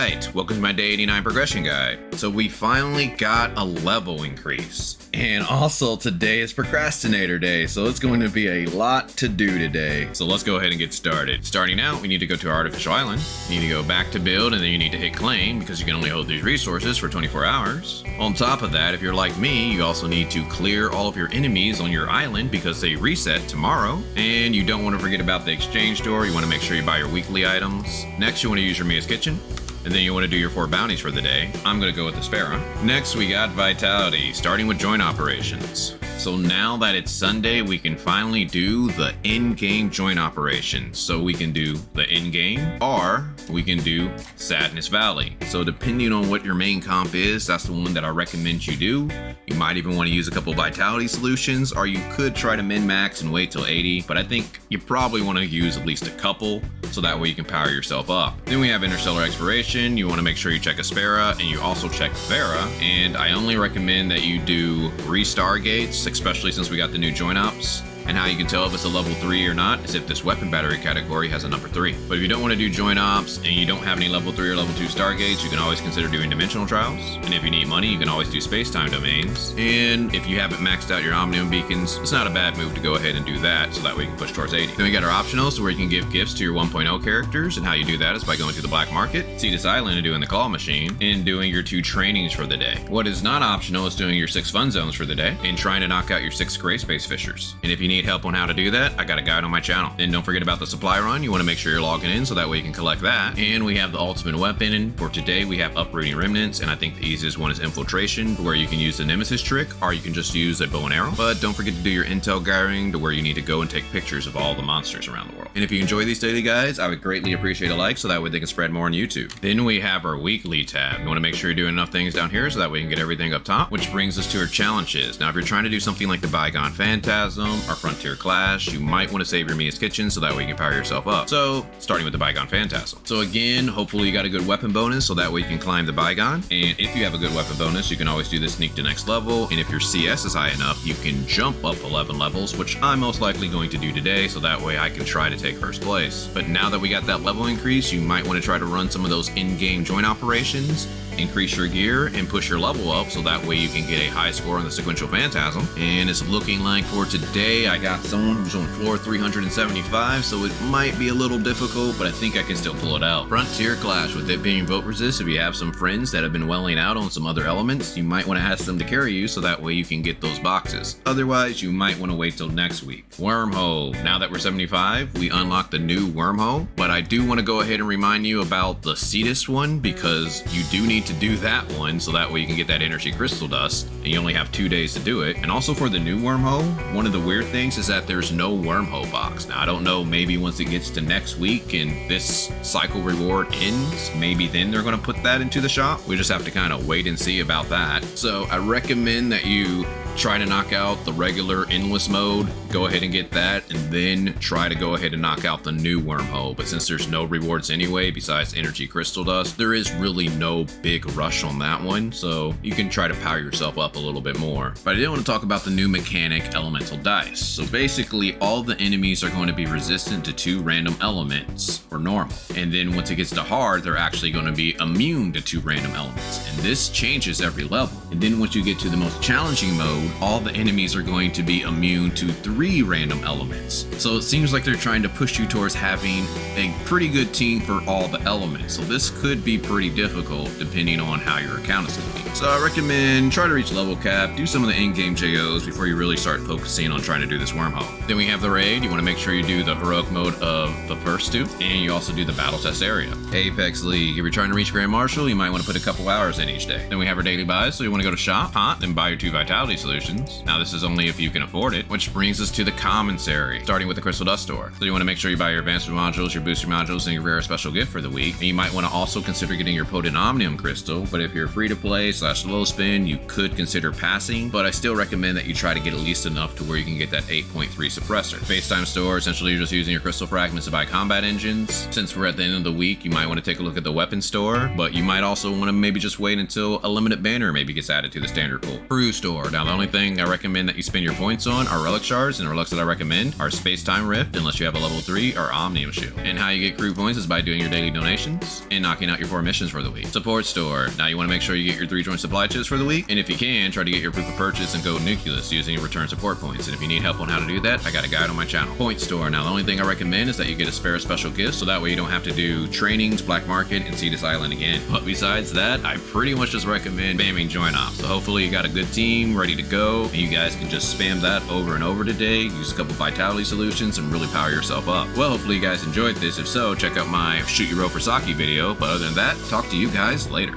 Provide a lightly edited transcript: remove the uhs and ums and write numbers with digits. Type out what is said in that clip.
Alright, welcome to my day 89 progression guide. So we finally got a level increase. And also today is Procrastinator Day, so it's going to be a lot to do today. So let's go ahead and get started. Starting out, we need to go to our artificial island. You need to go back to build, and then you need to hit claim because you can only hold these resources for 24 hours. On top of that, if you're like me, you also need to clear all of your enemies on your island because they reset tomorrow. And you don't want to forget about the exchange door. You want to make sure you buy your weekly items. Next, you want to use your Mia's Kitchen. And then you want to do your 4 bounties for the day. I'm going to go with the Vera. Next, we got Vitality, starting with joint operations. So now that it's Sunday, we can finally do the in-game joint operations. So we can do the in-game, or we can do Sadness Valley. So depending on what your main comp is, that's the one that I recommend you do. You might even want to use a couple Vitality solutions, or you could try to min-max and wait till 80, but I think you probably want to use at least a couple, so that way you can power yourself up. Then we have Interstellar Exploration. You want to make sure you check Aspera, and you also check Vera, and I only recommend that you do 3 Stargates, especially since we got the new joint ops. And how you can tell if it's a level 3 or not is if this weapon battery category has a number 3. But if you don't want to do joint ops and you don't have any level 3 or level 2 stargates, you can always consider doing dimensional trials. And if you need money, you can always do space-time domains. And if you haven't maxed out your omnium beacons, it's not a bad move to go ahead and do that, so that way you can push towards 80. Then we got our optionals, where you can give gifts to your 1.0 characters, and how you do that is by going to the black market, Cetus Island, and doing the claw machine, and doing your 2 trainings for the day. What is not optional is doing your 6 fun zones for the day, and trying to knock out your 6 Greyspace fishers. And if you need help on how to do that, I got a guide on my channel. And don't forget about the supply run. You want to make sure you're logging in so that way you can collect that. And we have the ultimate weapon. And for today, we have Uprooting Remnants, and I think the easiest one is Infiltration, where you can use the Nemesis trick, or you can just use a bow and arrow. But don't forget to do your intel gathering, to where you need to go and take pictures of all the monsters around the world. And if you enjoy these daily guides, I would greatly appreciate a like, so that way they can spread more on YouTube. Then we have our weekly tab. You want to make sure you're doing enough things down here so that way you can get everything up top, which brings us to our challenges. Now, if you're trying to do something like the Bygone Phantasm or Frontier Clash, you might want to save your Mia's Kitchen so that way you can power yourself up. So, starting with the Bygone Phantasm. So again, hopefully you got a good weapon bonus, so that way you can climb the Bygone. And if you have a good weapon bonus, you can always do the sneak to next level. And if your CS is high enough, you can jump up 11 levels, which I'm most likely going to do today, so that way I can try to take first place. But now that we got that level increase, you might want to try to run some of those in-game joint operations, increase your gear, and push your level up, so that way you can get a high score on the sequential phantasm. And it's looking like for today, I got someone who's on floor 375, so it might be a little difficult, but I think I can still pull it out. Frontier Clash, with it being vote resist, if you have some friends that have been welling out on some other elements, you might want to ask them to carry you, so that way you can get those boxes. Otherwise, you might want to wait till next week. Wormhole. Now that we're 75, we unlock the new Wormhole, but I do want to go ahead and remind you about the Cetus one, because you do need to do that one, so that way you can get that energy crystal dust, and you only have 2 days to do it. And also for the new Wormhole, one of the weird things is that there's no Wormhole box. Now, I don't know, maybe once it gets to next week and this cycle reward ends, maybe then they're going to put that into the shop. We just have to kind of wait and see about that. So I recommend that you try to knock out the regular endless mode, go ahead and get that, and then try to go ahead and knock out the new Wormhole. But since there's no rewards anyway besides energy crystal dust, there is really no big rush on that one, so you can try to power yourself up a little bit more. But I did want to talk about the new mechanic, elemental dice. So basically all the enemies are going to be resistant to 2 random elements, or normal, and then once it gets to hard, they're actually going to be immune to 2 random elements, and this changes every level. And then once you get to the most challenging mode, all the enemies are going to be immune to 3 random elements. So it seems like they're trying to push you towards having a pretty good team for all the elements. So this could be pretty difficult depending on how your account is looking. So I recommend try to reach level cap, do some of the in-game JOs before you really start focusing on trying to do this Wormhole. Then we have the raid. You want to make sure you do the heroic mode of the first 2, and you also do the battle test area. Apex League. If you're trying to reach Grand Marshal, you might want to put a couple hours in each day. Then we have our daily buys. So you want to go to shop, hot, and buy your 2 vitality solutions. Now this is only if you can afford it, which brings us to the Commissary, starting with the Crystal Dust Store. So you want to make sure you buy your advancement modules, your booster modules, and your rare special gift for the week. And you might want to also consider getting your potent omnium crystal, but if you're free to play / low spin, you could consider passing, but I still recommend that you try to get at least enough to where you can get that 8.3 suppressor. Space-time store, essentially you're just using your crystal fragments to buy combat engines. Since we're at the end of the week, you might want to take a look at the weapon store, but you might also want to maybe just wait until a limited banner maybe gets added to the standard pool. Crew store. Now the only only thing I recommend that you spend your points on are relic shards, and the relics that I recommend are Space-Time Rift, unless you have a level 3, or Omnium Shield. And how you get crew points is by doing your daily donations and knocking out your 4 missions for the week. Support store. Now you want to make sure you get your 3 joint supply chips for the week, and if you can, try to get your proof of purchase and gold nucleus using your return support points. And if you need help on how to do that, I got a guide on my channel. Point store. Now the only thing I recommend is that you get a spare special gift, so that way you don't have to do trainings, black market, and see this island again. But besides that, I pretty much just recommend spamming join off. So hopefully you got a good team ready to go, and you guys can just spam that over and over today, use a couple vitality solutions, and really power yourself up. Well, hopefully you guys enjoyed this. If so, check out my Shoot Your Row for Saki video. But other than that, talk to you guys later.